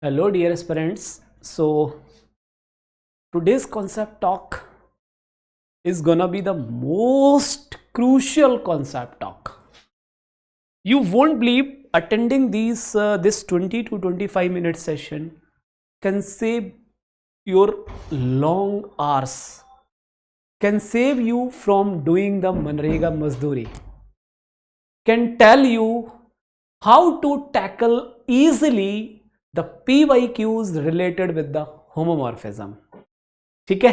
Hello, dear aspirants. So, today's concept talk is gonna be the most crucial concept talk. You won't believe attending this 20 to 25 minute session can save your long hours, can save you from doing the Manrega Mazduri, can tell you how to tackle easily the PYQs related with the homomorphism. ठीक है,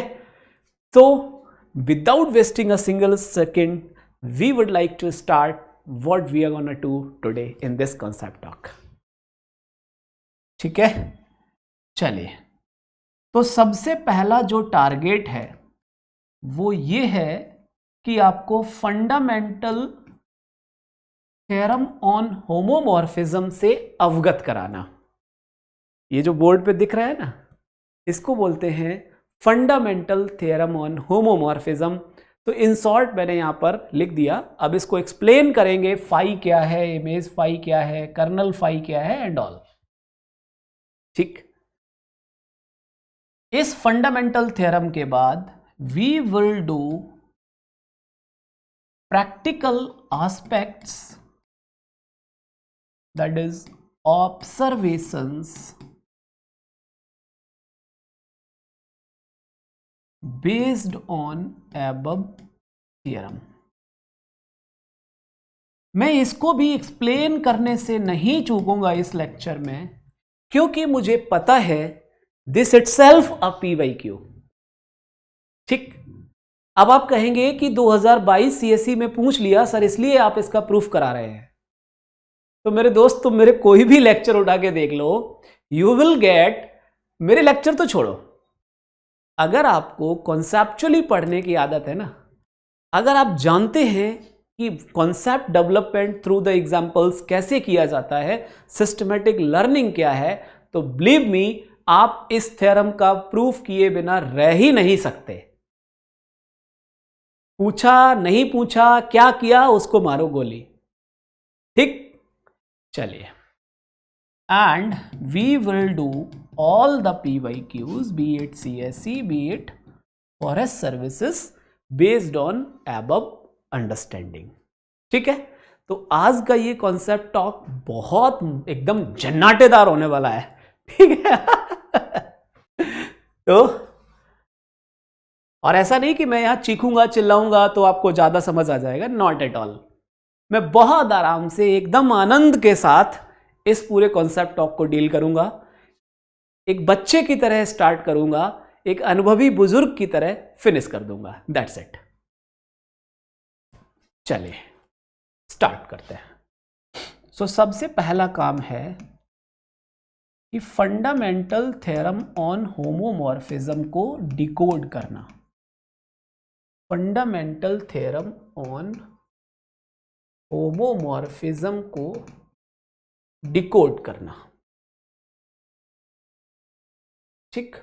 so without wasting a single second, we would like to start what we are gonna do today in this concept talk. ठीक है, चलिए, तो सबसे पहला जो target है वो ये है कि आपको फंडामेंटल थ्योरम ऑन होमोमॉर्फिज्म से अवगत कराना. ये जो बोर्ड पे दिख रहा है ना, इसको बोलते हैं फंडामेंटल थ्योरम ऑन होमोमॉर्फिज्म. तो इन शॉर्ट मैंने यहां पर लिख दिया. अब इसको एक्सप्लेन करेंगे, फाई क्या है, इमेज फाई क्या है, कर्नल फाई क्या है एंड ऑल. ठीक, इस फंडामेंटल थ्योरम के बाद we will do practical aspects, that is observations based on above theorem. मैं इसको भी एक्सप्लेन करने से नहीं चूकूंगा इस लेक्चर में, क्योंकि मुझे पता है दिस इटसेल्फ अ PYQ. ठीक, अब आप कहेंगे कि 2022 CSE में पूछ लिया सर, इसलिए आप इसका प्रूफ करा रहे हैं. तो मेरे दोस्त, तुम मेरे कोई भी लेक्चर उठा के देख लो, यू विल गेट, मेरे लेक्चर तो छोड़ो, अगर आपको कॉन्सेप्चुअली पढ़ने की आदत है ना, अगर आप जानते हैं कि concept development through the examples कैसे किया जाता है, सिस्टमेटिक लर्निंग क्या है, तो बिलीव मी, आप इस थ्योरम का प्रूफ किए बिना रह ही नहीं सकते. पूछा नहीं पूछा, क्या किया, उसको मारो गोली. ठीक, चलिए, and we will do all the PYQs, be it CSE, be it forest services, based on above understanding. ठीक है, तो आज का ये कॉन्सेप्ट टॉक बहुत एकदम जन्नाटेदार होने वाला है. ठीक है. तो और ऐसा नहीं कि मैं यहां चीखूंगा चिल्लाऊंगा तो आपको ज्यादा समझ आ जाएगा, नॉट एट ऑल. मैं बहुत आराम से एकदम आनंद के साथ इस पूरे कॉन्सेप्ट टॉक को डील करूंगा. एक बच्चे की तरह स्टार्ट करूंगा, एक अनुभवी बुजुर्ग की तरह फिनिश कर दूंगा. That's it. चलिए स्टार्ट करते हैं. सो सबसे पहला काम है कि फंडामेंटल थ्योरम ऑन होमोमॉर्फिज्म को डिकोड करना. फंडामेंटल थ्योरम ऑन होमोमॉर्फिज्म को डिकोड करना. ठीक,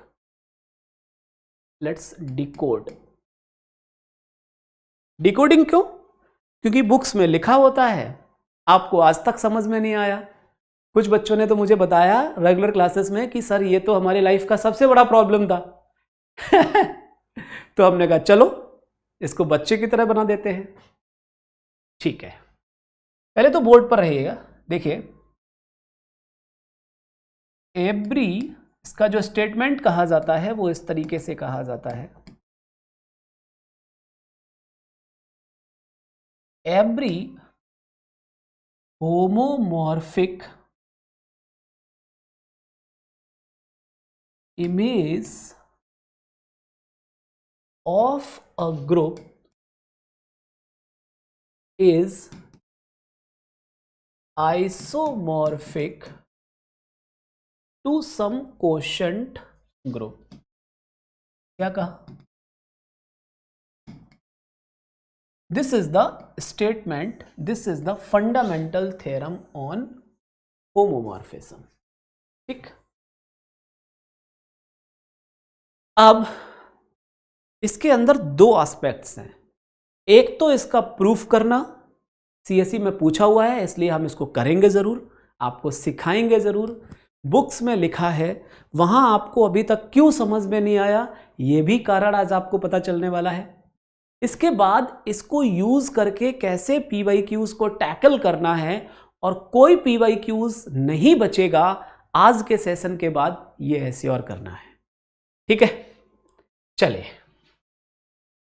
लेट्स डिकोड. डिकोडिंग क्यों? क्योंकि बुक्स में लिखा होता है, आपको आज तक समझ में नहीं आया. कुछ बच्चों ने तो मुझे बताया रेगुलर क्लासेस में कि सर ये तो हमारी लाइफ का सबसे बड़ा प्रॉब्लम था. तो हमने कहा चलो इसको बच्चे की तरह बना देते हैं. ठीक है, पहले तो बोर्ड पर रहिएगा. देखिए, एवरी, इसका जो स्टेटमेंट कहा जाता है वो इस तरीके से कहा जाता है. Every homomorphic image of a group is isomorphic to some quotient group. क्या कहा? This is the statement, this is the fundamental theorem on homomorphism. ठीक, अब इसके अंदर दो एस्पेक्ट्स हैं. एक तो इसका प्रूफ करना, CSE में पूछा हुआ है इसलिए हम इसको करेंगे जरूर, आपको सिखाएंगे जरूर. बुक्स में लिखा है वहां आपको अभी तक क्यों समझ में नहीं आया, यह भी कारण आज आपको पता चलने वाला है। इसके बाद इसको यूज करके कैसे पीवाईक्यूज को टैकल करना है और कोई पीवाईक्यूज नहीं बचेगा आज के सेशन के बाद, ये एश्योर करना है। ठीक है, चलिए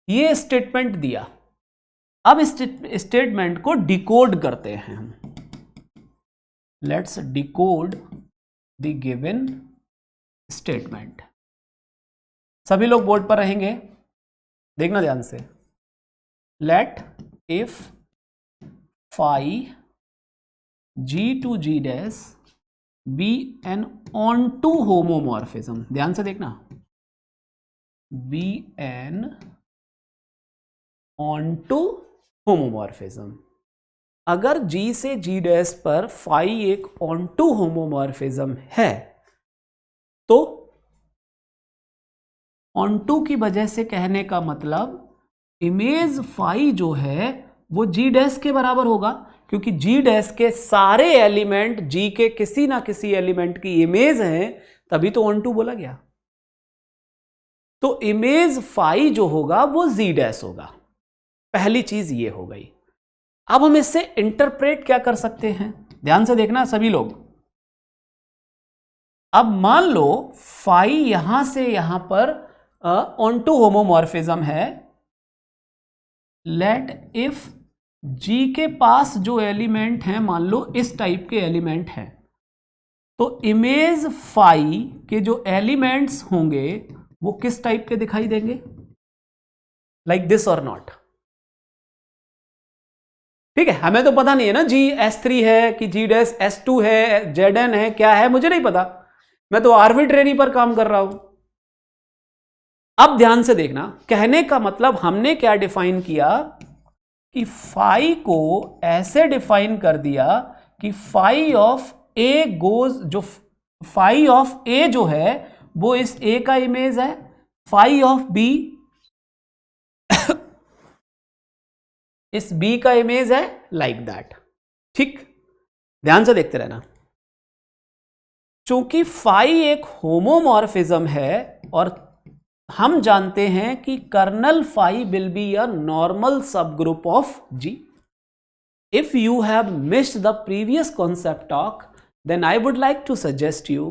ये स्टेटमेंट दिया, अब इस स्टेटमेंट को डिकोड करते हैं हम। Let's decode the given statement. सभी लोग बोर्ड पर रहेंगे, देखना ध्यान से। Let if phi g to g dash be an onto homomorphism, ध्यान से देखना, be an onto homomorphism। अगर g से g डैश पर phi एक onto homomorphism है तो onto की वजह से कहने का मतलब इमेज phi जो है वो g डैश के बराबर होगा, क्योंकि g डैश के सारे एलिमेंट g के किसी ना किसी एलिमेंट की इमेज है, तभी तो onto बोला गया। तो इमेज phi जो होगा वो z डैश होगा, पहली चीज ये हो गई। अब हम इससे इंटरप्रेट क्या कर सकते हैं, ध्यान से देखना सभी लोग। अब मान लो phi यहां से यहां पर onto homomorphism है। लेट इफ g के पास जो एलिमेंट है मान लो इस टाइप के एलिमेंट हैं, तो इमेज phi के जो एलिमेंट्स होंगे वो किस टाइप के दिखाई देंगे, लाइक दिस और नॉट। ठीक है, हमें तो पता नहीं है ना g s3 है कि g डैश s2 है, zn है, क्या है मुझे नहीं पता, मैं तो आर्बिट्रेरी पर काम कर रहा हूं। अब ध्यान से देखना, कहने का मतलब हमने क्या डिफाइन किया कि phi को ऐसे डिफाइन कर दिया कि phi ऑफ a गोज, जो phi ऑफ a जो है वो इस a का इमेज है, phi ऑफ b इस b का इमेज है, लाइक दैट। ठीक, ध्यान से देखते रहना। चूंकि phi एक होमोमॉर्फिज्म है और हम जानते हैं कि colonel phi will be a normal subgroup of G. If you have missed the previous concept talk, then I would like to suggest you,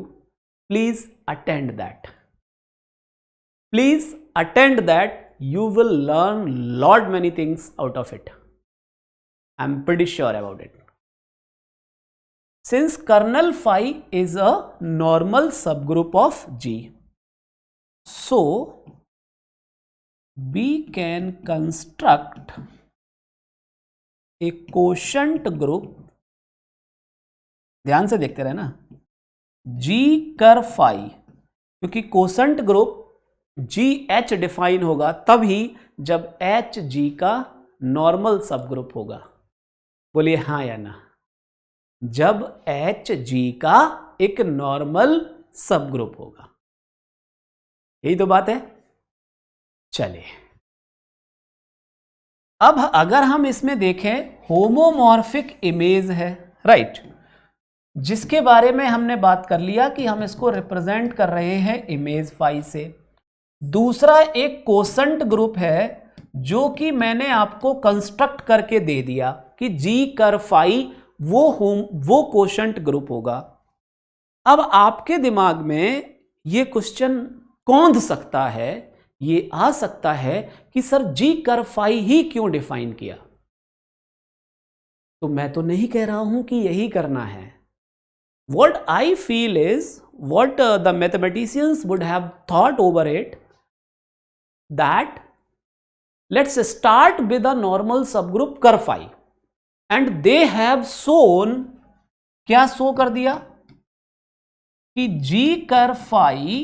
please attend that. Please attend that. You will learn lot many things out of it. I'm pretty sure about it. Since kernel phi is a normal subgroup of G, so we can construct a quotient group, ध्यान से देखते रहना, G कर phi, क्योंकि quotient group जी H define होगा तभी जब H G का नॉर्मल सब ग्रुप होगा। बोलिए हाँ या ना, जब एच जी का एक नॉर्मल सब ग्रुप होगा, यही तो बात है। चलिए अब अगर हम इसमें देखें, होमोमॉर्फिक इमेज है, राइट, जिसके बारे में हमने बात कर लिया कि हम इसको रिप्रेजेंट कर रहे हैं इमेज phi से। दूसरा एक क्वोशंट ग्रुप है जो कि मैंने आपको कंस्ट्रक्ट करके दे दिया कि जी कर phi वो क्वोशंट ग्रुप होगा। अब आपके दिमाग में ये क्वेश्चन कौंध सकता है, ये आ सकता है कि सर जी कर phi ही क्यों डिफाइन किया। तो मैं तो नहीं कह रहा हूं कि यही करना है। What I feel is what the mathematicians would have thought over it, that let's start with a normal subgroup कर phi and they have shown, क्या शो कर दिया कि g कर phi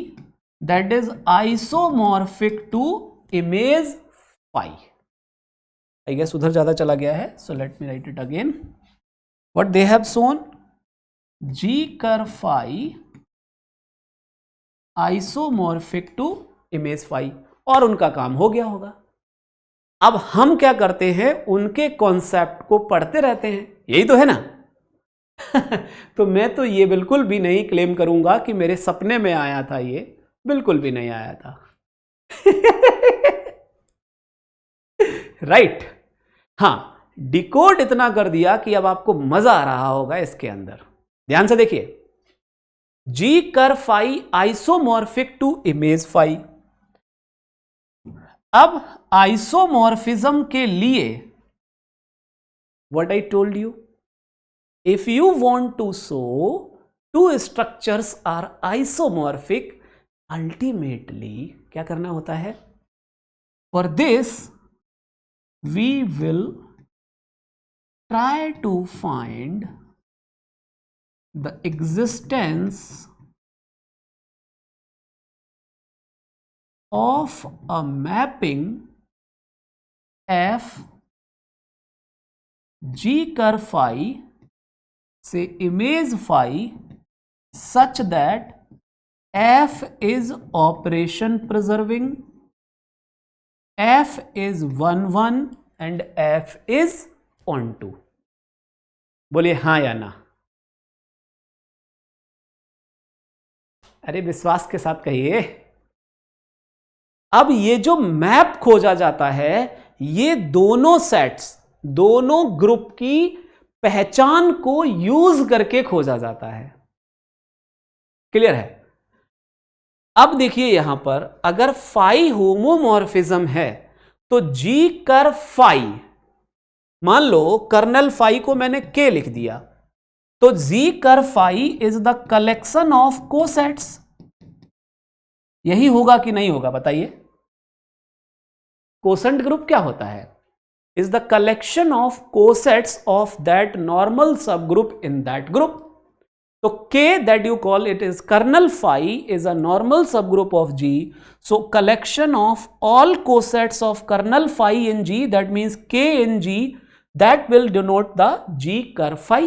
that is isomorphic to image phi। I guess उधर ज्यादा चला गया है, so let me write it again. What they have shown, g कर phi isomorphic to image phi, और उनका काम हो गया होगा। अब हम क्या करते हैं, उनके कॉन्सेप्ट को पढ़ते रहते हैं, यही तो है ना। तो मैं तो ये बिल्कुल भी नहीं क्लेम करूंगा कि मेरे सपने में आया था, ये बिल्कुल भी नहीं आया था। राइट हाँ, डिकोड इतना कर दिया कि अब आपको मजा आ रहा होगा इसके अंदर। ध्यान से देखिए, G ker phi isomorphic to image phi. अब आइसोमॉर्फिज्म के लिए what I told you, if you want to show two structures are isomorphic, ultimately क्या करना होता है? For this we will try to find the existence of a mapping f g curve phi से image phi such that f is operation preserving, f is 1 1 and f is on to. बोलिए हाँ या ना। अरे विश्वास के साथ कहिए। अब ये जो मैप खोजा जाता है, ये दोनों सेट्स, दोनों ग्रुप की पहचान को यूज करके खोजा जाता है। क्लियर है? अब देखिए यहां पर, अगर फाई होमोमॉर्फिज्म है तो जी कर फाई, मान लो कर्नल फाई को मैंने के लिख दिया, तो G ker phi is the collection of cosets. यही होगा कि नहीं होगा बताइए? कोसेंट ग्रुप क्या होता है? Is the collection of cosets of that normal सब ग्रुप इन दैट ग्रुप। तो K that you call it is kernel phi is a normal subgroup of G. So collection of all cosets of kernel phi in G, that means K in G, that will denote the G curve phi.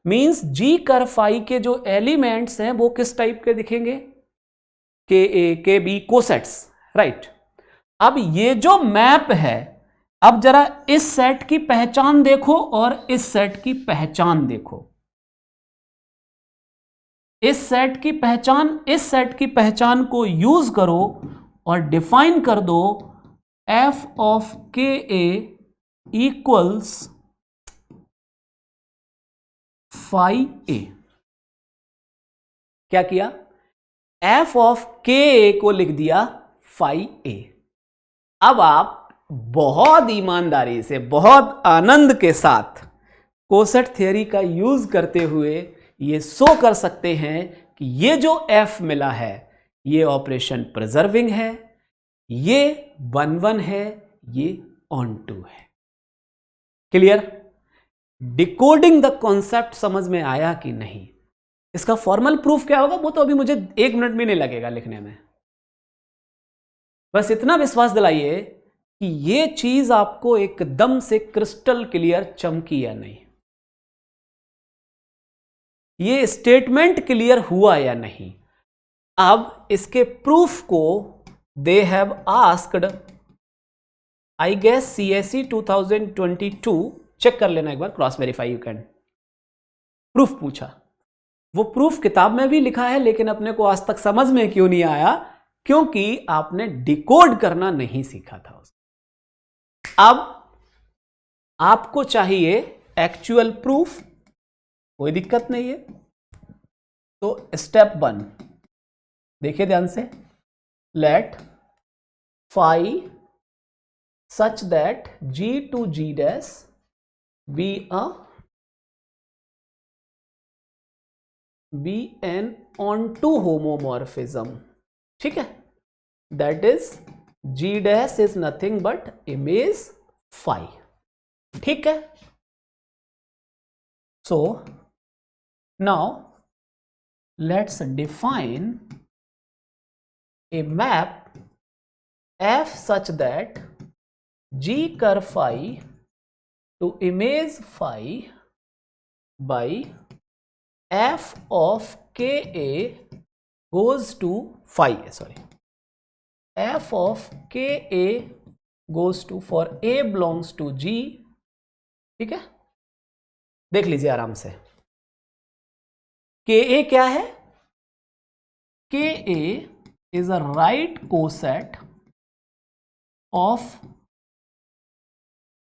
Means G curve phi के जो elements हैं वो किस type के दिखेंगे? KA, KB cosets, right. अब ये जो मैप है, अब जरा इस सेट की पहचान देखो और इस सेट की पहचान देखो। इस सेट की पहचान, इस सेट की पहचान को यूज करो और डिफाइन कर दो f ऑफ के ए इक्वल्स फाई ए। क्या किया? f ऑफ के ए को लिख दिया फाई ए। अब आप बहुत ईमानदारी से, बहुत आनंद के साथ कोसेट थ्योरी का यूज करते हुए ये शो कर सकते हैं कि ये जो f मिला है ये ऑपरेशन प्रिजर्विंग है, ये 1 1 है, ये ऑन टू है। क्लियर? डिकोडिंग द कॉन्सेप्ट समझ में आया कि नहीं? इसका फॉर्मल प्रूफ क्या होगा वो तो अभी मुझे 1 मिनट भी नहीं लगेगा लिखने में। बस इतना विश्वास दिलाइए कि ये चीज आपको एकदम से क्रिस्टल क्लियर चमकी या नहीं, ये स्टेटमेंट क्लियर हुआ या नहीं। अब इसके प्रूफ को they have asked, I guess CSE 2022, check कर लेना एक बार, cross verify you can. Proof पूछा, वो प्रूफ किताब में भी लिखा है लेकिन अपने को आज तक समझ में क्यों नहीं आया? क्योंकि आपने डिकोड करना नहीं सीखा था उसको। अब आपको चाहिए एक्चुअल प्रूफ, कोई दिक्कत नहीं है। तो स्टेप 1 देखिए ध्यान से, let phi such that G to G dash be an onto homomorphism। ठीक है, that is G dash is nothing but image phi। ठीक है, so now let's define a map f such that G curve phi to image phi by f of ka goes to phi, sorry, f of ka goes to, for a belongs to G। ठीक है, देख लीजिए आराम से। के ए क्या है? K A is a right coset of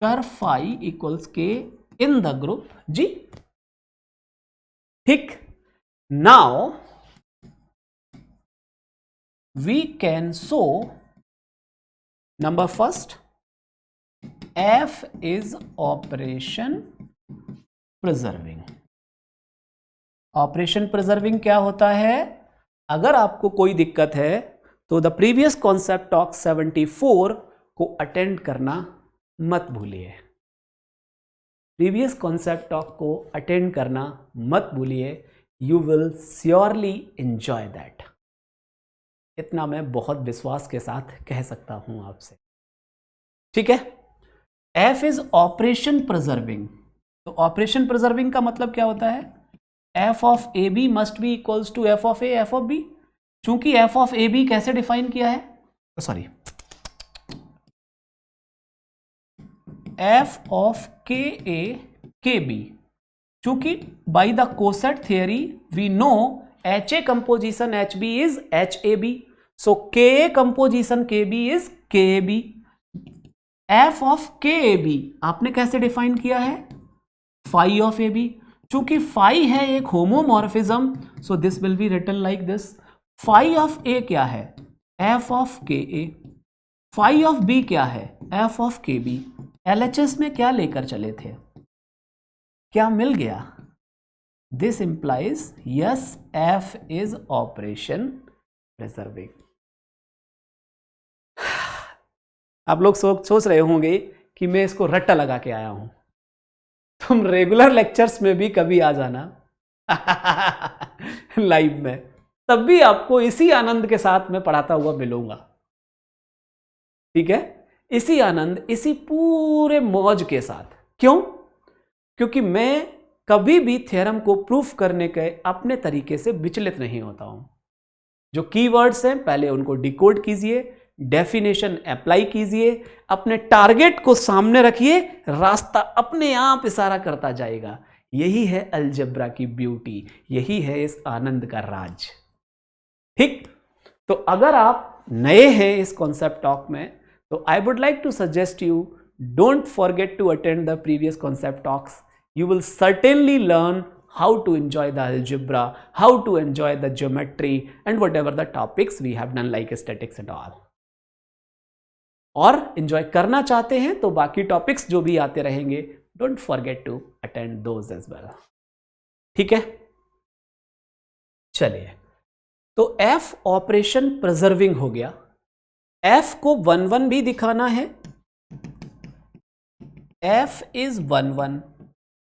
ker phi equals K in the group G. ठीक. Now we can show number first, F is operation preserving. Operation preserving क्या होता है? अगर आपको कोई दिक्कत है तो द प्रीवियस कॉन्सेप्ट टॉक 74 को अटेंड करना मत भूलिए. प्रीवियस कॉन्सेप्ट टॉक को अटेंड करना मत भूलिए. You will surely enjoy that. इतना मैं बहुत विश्वास के साथ कह सकता हूं आपसे. ठीक है. F is operation preserving. तो ऑपरेशन प्रिजर्विंग का मतलब क्या होता है? F of A b must be equals to F of a F of b. चूंकि F ऑफ ए बी कैसे डिफाइन किया है? सॉरी, F ऑफ के ए के बी. चूंकि by the coset theory we know H A composition H B is H A B. So K A composition K B is K A B. F of के A B आपने कैसे define किया है? Phi of A B. चूंकि phi है एक homomorphism, so this will be written like this. Phi of A क्या है? एफ ऑफ के ए. फाई ऑफ बी क्या है? एफ ऑफ के बी. एलएचएस में क्या लेकर चले थे? क्या मिल गया? This implies yes, F is operation preserving. आप लोग सोच रहे होंगे कि मैं इसको रट्टा लगा के आया हूं. तुम रेगुलर लेक्चर्स में भी कभी आ जाना लाइव में, तब भी आपको इसी आनंद के साथ मैं पढ़ाता हुआ मिलूंगा. ठीक है. इसी आनंद, इसी पूरे मौज के साथ. क्यों? क्योंकि मैं कभी भी थ्योरम को प्रूफ करने के अपने तरीके से विचलित नहीं होता हूं. जो कीवर्ड्स हैं पहले उनको डिकोड कीजिए, डेफिनेशन अप्लाई कीजिए, अपने टारगेट को सामने रखिए, रास्ता अपने आप इशारा करता जाएगा. यही है अलजेब्रा की ब्यूटी, यही है इस आनंद का राज. ठीक. तो अगर आप नए हैं इस कॉन्सेप्ट टॉक में, तो I would like to suggest you, don't forget to attend the previous concept talks. You will certainly learn how to enjoy the algebra, how to enjoy the geometry and whatever the topics we have done like statics and all. और enjoy करना चाहते हैं तो बाकी topics जो भी आते रहेंगे, don't forget to attend those as well. ठीक है. चलिए, तो F ऑपरेशन प्रिजर्विंग हो गया. F को 1-1 भी दिखाना है. F is 1-1.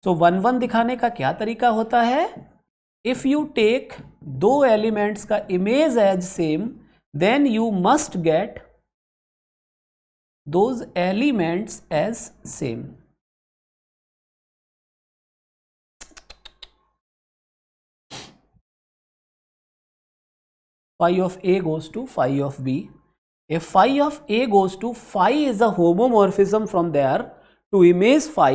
तो 1-1 दिखाने का क्या तरीका होता है? इफ यू टेक दो एलिमेंट्स का image as same, then you must get those elements as same. phi of A goes to phi of B. If phi of A goes to phi is a homomorphism from there to image phi.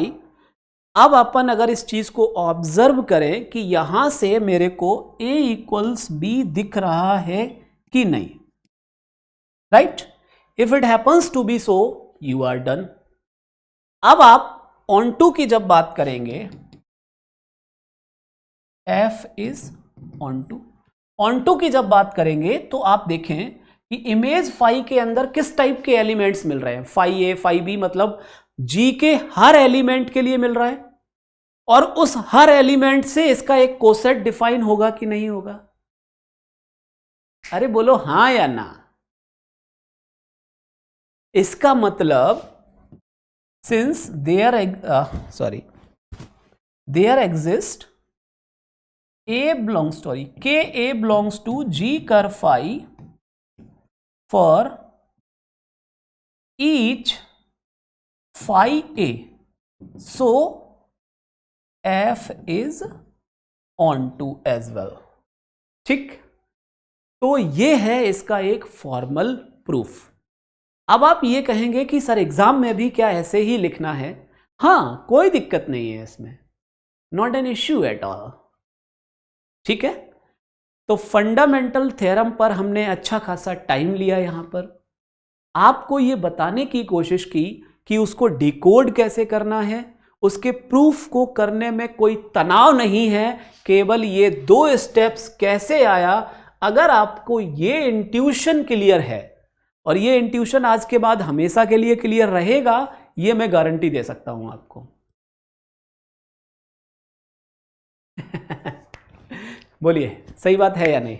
अब अपन अगर इस चीज को observe करें कि यहां से मेरे को A इक्वल्स B दिख रहा है कि नहीं, right? If it happens to be so, you are done. अब आप ऑन टू की जब बात करेंगे, F is onto. Onto की जब बात करेंगे तो आप देखें कि इमेज फाई के अंदर किस टाइप के एलिमेंट्स मिल रहे हैं. फाई ए फाई बी मतलब जी के हर एलिमेंट के लिए मिल रहा है, और उस हर एलिमेंट से इसका एक कोसेट डिफाइन होगा कि नहीं होगा? अरे बोलो हां या ना. इसका मतलब since there exist A belongs K A belongs to G कर phi for each phi A, so F is on to as well. ठीक. तो ये है इसका एक फॉर्मल प्रूफ. अब आप ये कहेंगे कि सर एग्जाम में भी क्या ऐसे ही लिखना है? हाँ, कोई दिक्कत नहीं है इसमें, not an issue at all. ठीक है, तो फंडामेंटल थ्योरम पर हमने अच्छा खासा टाइम लिया। यहां पर आपको यह बताने की कोशिश की कि उसको डिकोड कैसे करना है, उसके प्रूफ को करने में कोई तनाव नहीं है, केवल ये 2 स्टेप्स कैसे आया। अगर आपको ये इंट्यूशन क्लियर है, और ये इंट्यूशन आज के बाद हमेशा के लिए क्लियर रहेगा, ये मैं गारंटी दे सकता हूं आपको। बोलिए, सही बात है या नहीं?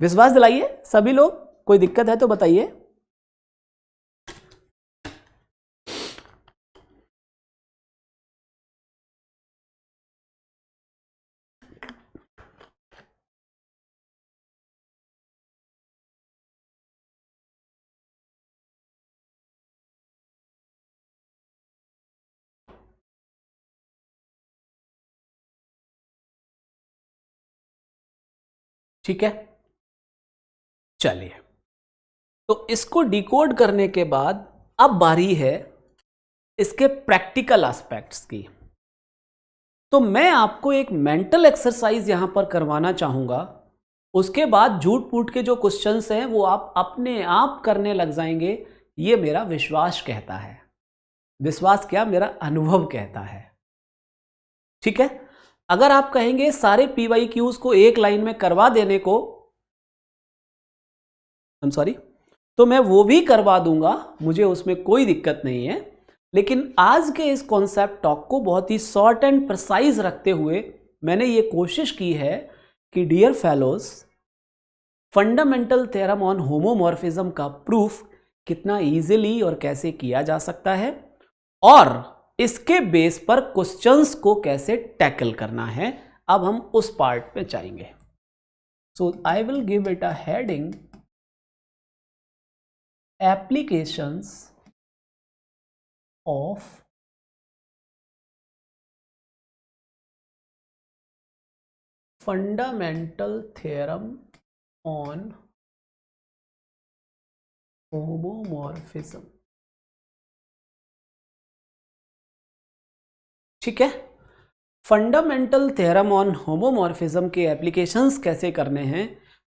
विश्वास दिलाइए सभी लोग, कोई दिक्कत है तो बताइए। ठीक है, चलिए, तो इसको डिकोड करने के बाद अब बारी है इसके प्रैक्टिकल एस्पेक्ट्स की। तो मैं आपको एक मेंटल एक्सरसाइज यहां पर करवाना चाहूंगा, उसके बाद झूठ पूठ के जो क्वेश्चंस हैं वो आप अपने आप करने लग जाएंगे, ये मेरा विश्वास कहता है। विश्वास क्या, मेरा अनुभव कहता है। ठीक है, अगर आप कहेंगे सारे PYQs को एक लाइन में करवा देने को, सॉरी, तो मैं वो भी करवा दूंगा, मुझे उसमें कोई दिक्कत नहीं है। लेकिन आज के इस कॉन्सेप्ट टॉक को बहुत ही शॉर्ट एंड प्रिसाइज रखते हुए मैंने ये कोशिश की है कि dear fellows, fundamental theorem on homomorphism का प्रूफ कितना इजीली और कैसे किया जा सकता है, और इसके बेस पर क्वेश्चंस को कैसे टैकल करना है, अब हम उस पार्ट पे जाएंगे। So I will give it a heading, applications of fundamental theorem on homomorphism। ठीक है, फंडामेंटल थ्योरम ऑन होमोमॉर्फिज्म के एप्लीकेशंस कैसे करने हैं,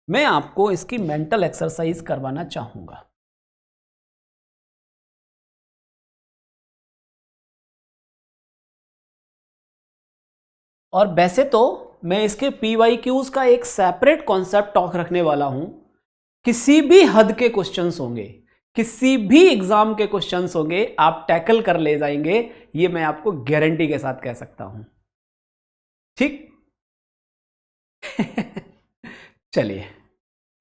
मैं आपको इसकी मेंटल एक्सरसाइज करवाना चाहूंगा। और वैसे तो मैं इसके PYQs का एक सेपरेट कॉन्सेप्ट टॉक रखने वाला हूं। किसी भी हद के क्वेश्चंस होंगे, किसी भी एग्जाम के क्वेश्चंस होंगे, आप टैकल कर ले जाएंगे, ये मैं आपको गारंटी के साथ कह सकता हूं। ठीक। चलिए,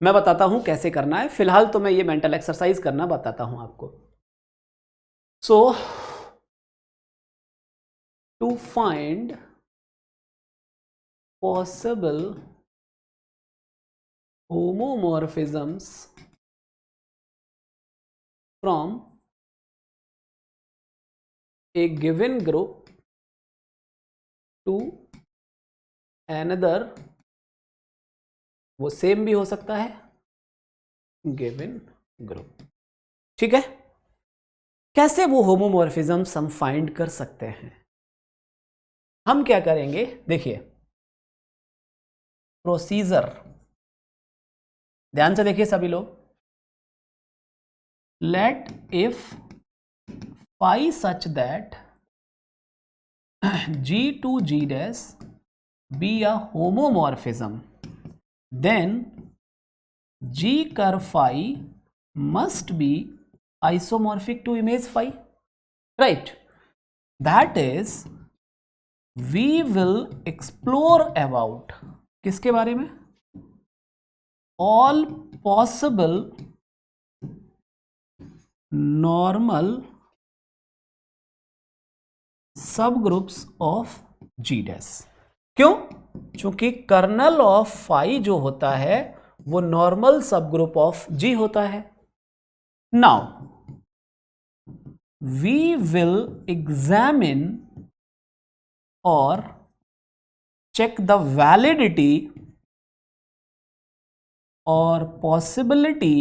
मैं बताता हूं कैसे करना है। फिलहाल तो मैं ये मेंटल एक्सरसाइज करना बताता हूं आपको। So to find possible homomorphisms from a given group to another, वो सेम भी हो सकता है, गिवन ग्रुप। ठीक है, कैसे वो होमोमॉर्फिज्म्स हम फाइंड कर सकते हैं? हम क्या करेंगे, देखिए प्रोसीजर, ध्यान से देखिए सभी लोग। Let if phi such that G to G dash be a homomorphism, then G curve phi must be isomorphic to image phi, right? That is, we will explore about किसके बारे में? all possible normal subgroups of G dash। क्यों? क्योंकि colonel of phi जो होता है वो normal subgroup of G होता है। नाउ वी विल एग्जामिन और check the validity or possibility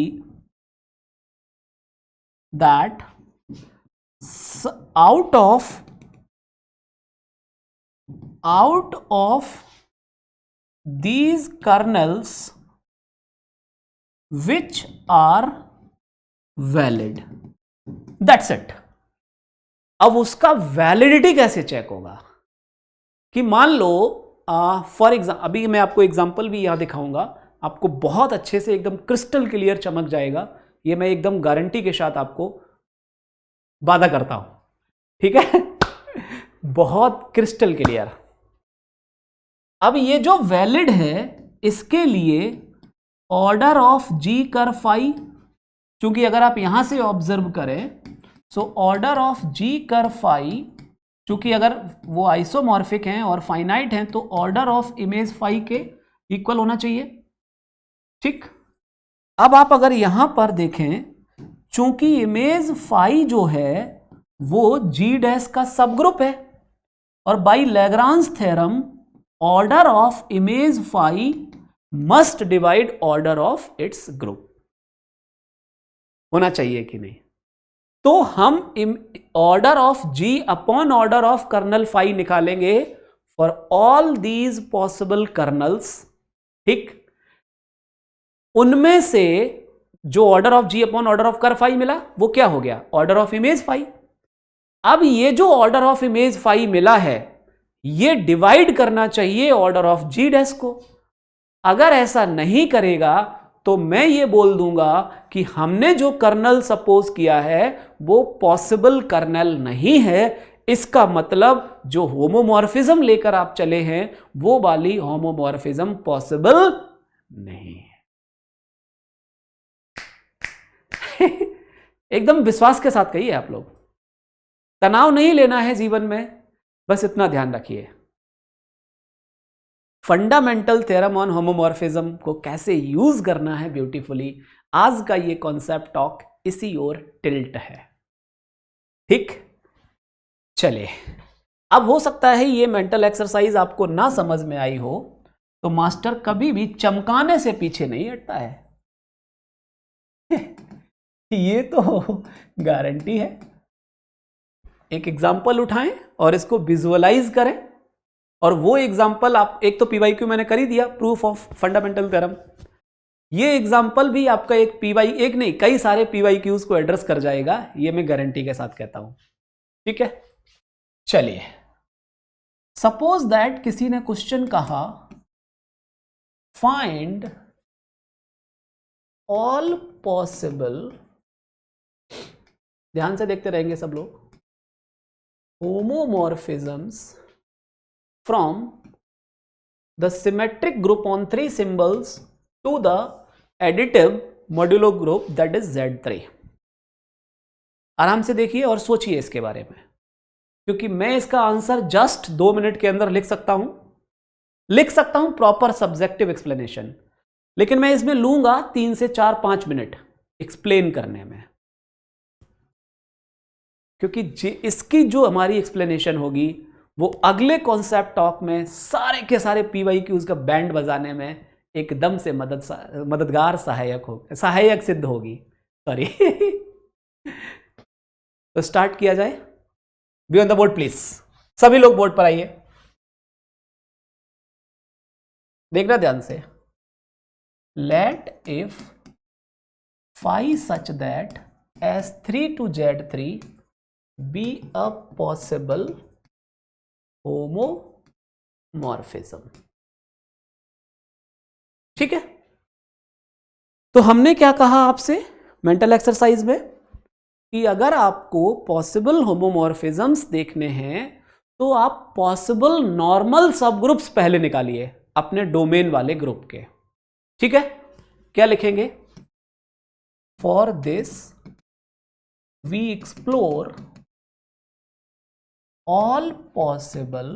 that out of these kernels which are valid, that's it. अब उसका वैलिडिटी कैसे चेक होगा कि मान लो फॉर एग्जाम्पल, अभी मैं आपको एग्जांपल भी यहां दिखाऊंगा, आपको बहुत अच्छे से एकदम क्रिस्टल क्लियर चमक जाएगा, ये मैं एकदम गारंटी के साथ आपको वादा करता हूं, ठीक है। बहुत क्रिस्टल क्लियर। अब ये जो वैलिड है इसके लिए order of ji ker phi, क्योंकि अगर आप यहां से ऑब्जर्व करें so order of ji ker phi, क्योंकि अगर वो आइसोमॉर्फिक हैं और फाइनाइट हैं तो ऑर्डर ऑफ इमेज फाई के इक्वल होना चाहिए, ठीक। अब आप अगर यहां पर देखें, चूंकि इमेज फाई जो है वो जी डैश का सब ग्रुप है और by Lagrange theorem order of image phi must divide order of its group, होना चाहिए कि नहीं। तो हम order of G upon order of kernel phi निकालेंगे for all these possible kernels, ठीक। उनमें से जो order of G upon order of ker phi मिला वो क्या हो गया, ऑर्डर ऑफ इमेज फाई। अब ये जो ऑर्डर ऑफ इमेज फाई मिला है ये डिवाइड करना चाहिए ऑर्डर ऑफ जी डैश को। अगर ऐसा नहीं करेगा तो मैं ये बोल दूंगा कि हमने जो कर्नल सपोज किया है वो पॉसिबल कर्नल नहीं है। इसका मतलब जो होमोमॉर्फिज्म लेकर आप चले हैं वो वाली होमोमॉर्फिज्म पॉसिबल नहीं है। एकदम विश्वास के साथ कहिए आप लोग, तनाव नहीं लेना है जीवन में, बस इतना ध्यान रखिए। फंडामेंटल थ्योरम ऑन होमोमॉर्फिज्म को कैसे यूज करना है ब्यूटीफुली, आज का ये कॉन्सेप्ट टॉक इसी ओर टिल्ट है, ठीक। चलिए, अब हो सकता है ये मेंटल एक्सरसाइज आपको ना समझ में आई हो, तो मास्टर कभी भी चमकाने से पीछे नहीं हटता है। ये तो गारंटी है। एक एग्जाम्पल उठाएं और इसको विजुअलाइज करें, और वो एग्जाम्पल आप, एक तो पीवाईक्यू मैंने कर ही दिया, प्रूफ ऑफ फंडामेंटल थ्योरम, ये एग्जाम्पल भी आपका एक पीवाई, एक नहीं कई सारे पीवाईक्यूज को एड्रेस कर जाएगा, ये मैं गारंटी के साथ कहता हूं, ठीक है। चलिए, सपोज दैट किसी ने क्वेश्चन कहा फाइंड ऑल पॉसिबल, ध्यान से देखते रहेंगे सब लोग, homomorphisms from the symmetric group on 3 symbols to the additive modulo group that is Z3। आराम से देखिए और सोचिए इसके बारे में, क्योंकि मैं इसका आंसर जस्ट 2 मिनट के अंदर लिख सकता हूं प्रॉपर सब्जेक्टिव एक्सप्लेनेशन, लेकिन मैं इसमें लूंगा 3 से 4-5 मिनट एक्सप्लेन करने में, क्योंकि इसकी जो हमारी एक्सप्लेनेशन होगी वो अगले कॉन्सेप्ट टॉक में सारे के सारे पीवाईक्यूज का बैंड बजाने में एकदम से मददगार सहायक सिद्ध होगी। सॉरी। तो स्टार्ट किया जाए। Be on the board please, सभी लोग बोर्ड पर आइए, देखना ध्यान से। Let if phi such that S3 to Z3 be a possible homomorphism, ठीक है। तो हमने क्या कहा आपसे मेंटल एक्सरसाइज में कि अगर आपको पॉसिबल होमोमॉर्फिज्म्स देखने हैं तो आप पॉसिबल नॉर्मल सब ग्रुप्स पहले निकालिए अपने डोमेन वाले ग्रुप के, ठीक है। क्या लिखेंगे, for this we explore all possible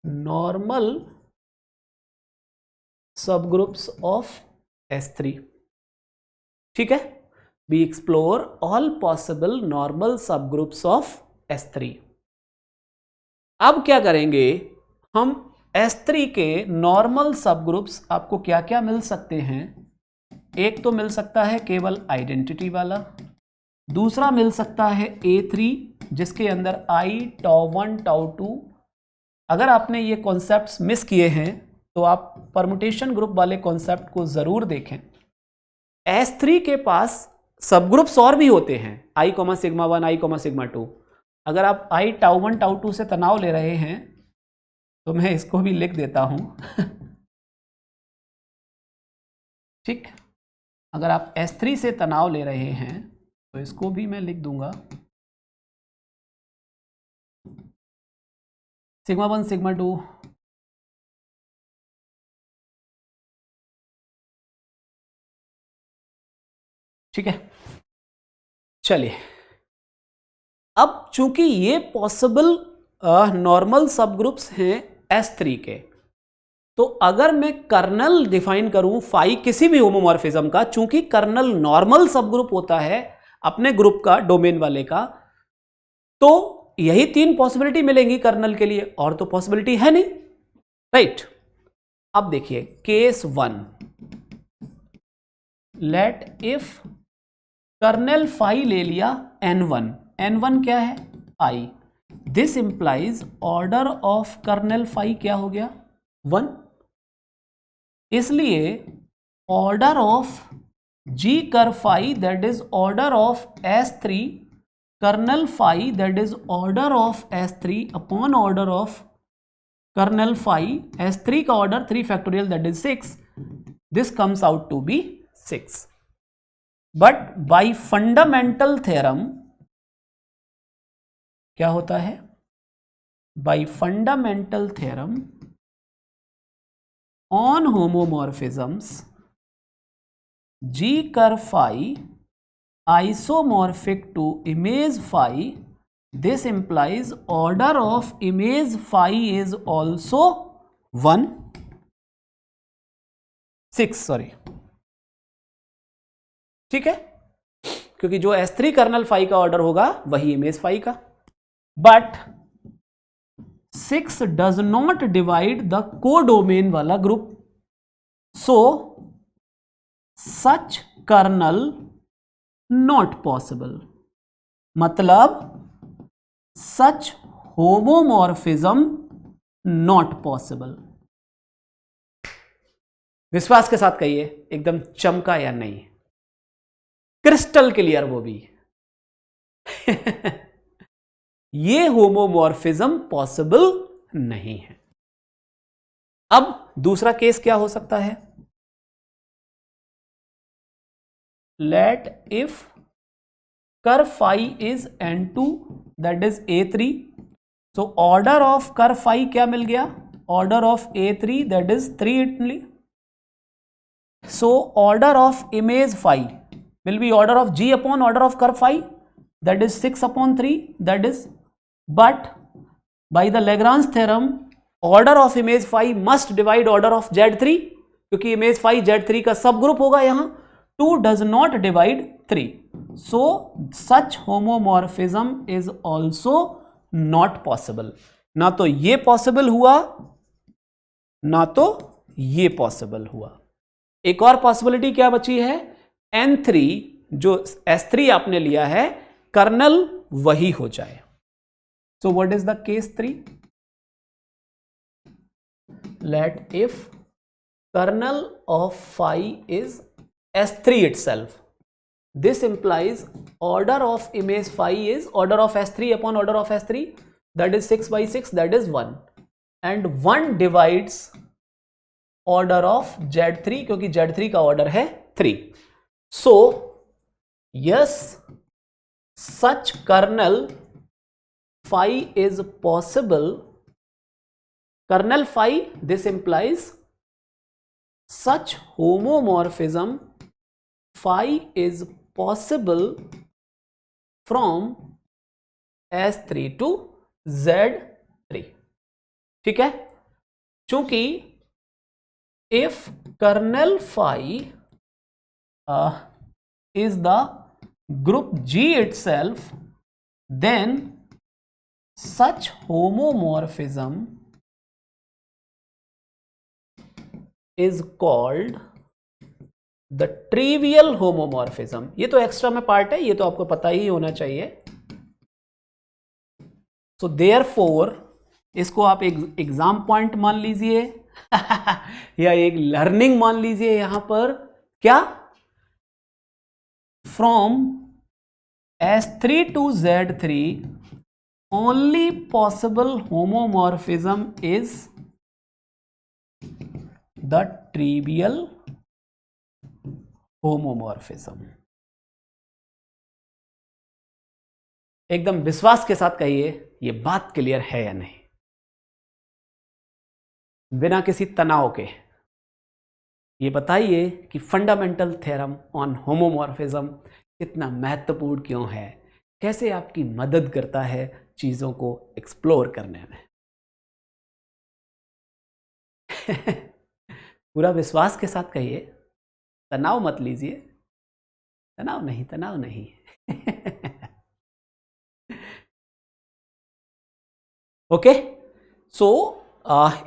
normal subgroups of S3, ठीक है। we explore all possible normal subgroups of S3। अब क्या करेंगे हम, S3 के नॉर्मल सबग्रुप्स आपको क्या क्या मिल सकते हैं, एक तो मिल सकता है केवल आइडेंटिटी वाला, दूसरा मिल सकता है A3 जिसके अंदर I, τ1, τ2 अगर आपने ये कॉन्सेप्ट्स मिस किए हैं तो आप परमुटेशन ग्रुप वाले कॉन्सेप्ट को जरूर देखें। S3 के पास सब ग्रुप्स और भी होते हैं, i, सिग्मा 1, i, सिग्मा 2। अगर आप i टाउ 1 टाउ 2 से तनाव ले रहे हैं तो मैं इसको भी लिख देता हूं ठीक, अगर आप S3 से तनाव ले रहे हैं तो इसको भी मैं लिख दूंगा सिग्मा 1 सिग्मा 2 ठीक है। चलिए, अब चूंकि ये पॉसिबल नॉर्मल सब ग्रुप्स हैं S3 के, तो अगर मैं कर्नल डिफाइन करूं फाई किसी भी होमोमॉर्फिज्म का, चूंकि कर्नल नॉर्मल सब ग्रुप होता है अपने ग्रुप का, डोमेन वाले का, तो यही 3 पॉसिबिलिटी मिलेंगी कर्नल के लिए, और तो पॉसिबिलिटी है नहीं, राइट। अब देखिए case 1, let if kernel phi ले लिया n1, n1 क्या है i, this implies order of kernel phi क्या हो गया 1, इसलिए order of g ker phi that is order of S3 kernel phi that is order of S3 upon order of kernel phi, S3 का order 3 factorial that is 6, this comes out to be 6। But by fundamental theorem क्या होता है, by fundamental theorem on homomorphisms G ker phi isomorphic to image phi, this implies order of image phi is also 6 sorry, ठीक है, क्योंकि जो S3 kernel phi का order होगा वही इमेज फाई का। But 6 does not divide the codomain वाला group, so such kernel not possible, मतलब सच होमोमॉर्फिज्म नॉट पॉसिबल। विश्वास के साथ कहिए, एकदम चमका या नहीं, क्रिस्टल क्लियर वो भी ये होमोमॉर्फिज्म पॉसिबल नहीं है। अब दूसरा केस क्या हो सकता है, let if ker phi is n2 that is A3, so order of ker phi क्या मिल गया, order of A3 that is 3 only, so order of image phi will be order of G upon order of ker phi that is 6 upon 3 that is, but by the Lagrange theorem order of image phi must divide order of Z3, क्योंकि image phi Z3 का सब group होगा यहां, 2 does not divide 3, so such homomorphism is also not possible। ना तो ये possible हुआ ना तो ये पॉसिबल हुआ। एक और पॉसिबिलिटी क्या बची है, n3 जो S3 आपने लिया है कर्नल वही हो जाए। So what is the case 3, let if kernel of phi is S3 itself, this implies order of image phi is order of S3 upon order of S3 that is 6 by 6 that is 1, and 1 divides order of Z3 क्योंकि Z3 का order है 3, so yes such kernel phi is possible, kernel phi, this implies such homomorphism phi is possible from S3 to Z3, ठीक है, चूंकि if kernel phi is the group G itself, then such homomorphism is called the trivial homomorphism। ये तो extra में part है, ये तो आपको पता ही होना चाहिए। So therefore इसको आप एक एग्जाम पॉइंट मान लीजिए या एक लर्निंग मान लीजिए। यहां पर क्या, from S3 to Z3 only possible homomorphism is the trivial homomorphism। एकदम विश्वास के साथ कहिए, ये बात क्लियर है या नहीं, बिना किसी तनाव के। ये बताइए कि फंडामेंटल थ्योरम ऑन होमोमॉर्फिज्म कितना महत्वपूर्ण क्यों है, कैसे आपकी मदद करता है चीजों को एक्सप्लोर करने में। पूरा विश्वास के साथ कहिए, तनाव मत लीजिए, तनाव नहीं, तनाव नहीं। Okay, so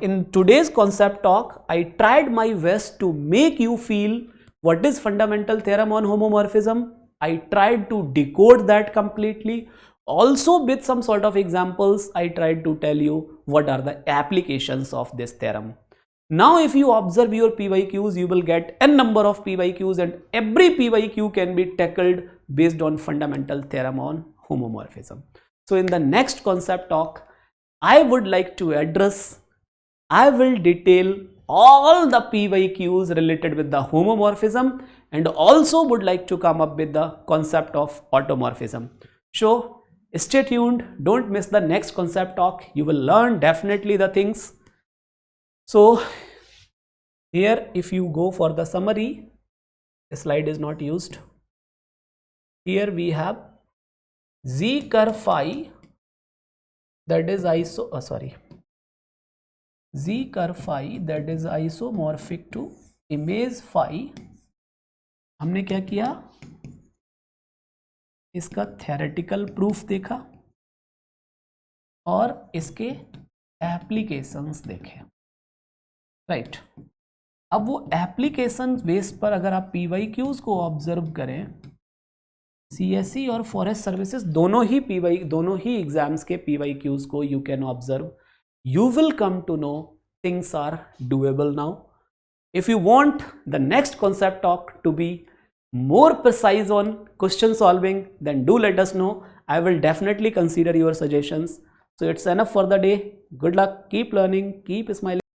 in today's concept talk, I tried my best to make you feel what is fundamental theorem on homomorphism. I tried to decode that completely. Also with some sort of examples, I tried to tell you what are the applications of this theorem. Now if you observe your PYQs, you will get n number of PYQs, and every PYQ can be tackled based on fundamental theorem on homomorphism. So in the next concept talk, I would like to address, I will detail all the PYQs related with the homomorphism, and also would like to come up with the concept of automorphism. So stay tuned, don't miss the next concept talk, you will learn definitely the things. So here if you go for the summary, the slide is not used. Here we have Z curve phi, that is Z curve phi that is isomorphic to image phi. हमने क्या किया, इसका theoretical proof देखा और इसके applications देखे, right. अब वो एप्लीकेशन बेस पर अगर आप PYQs को ऑब्जर्व करें, CSE और फॉरेस्ट सर्विसेज दोनों ही एग्जाम्स के PYQs को you can observe, you will come to know things are doable now. If you want the next concept talk to be more precise on question solving, then do let us know. I will definitely consider your suggestions. So it's enough for the day. Good luck, keep learning, keep smiling.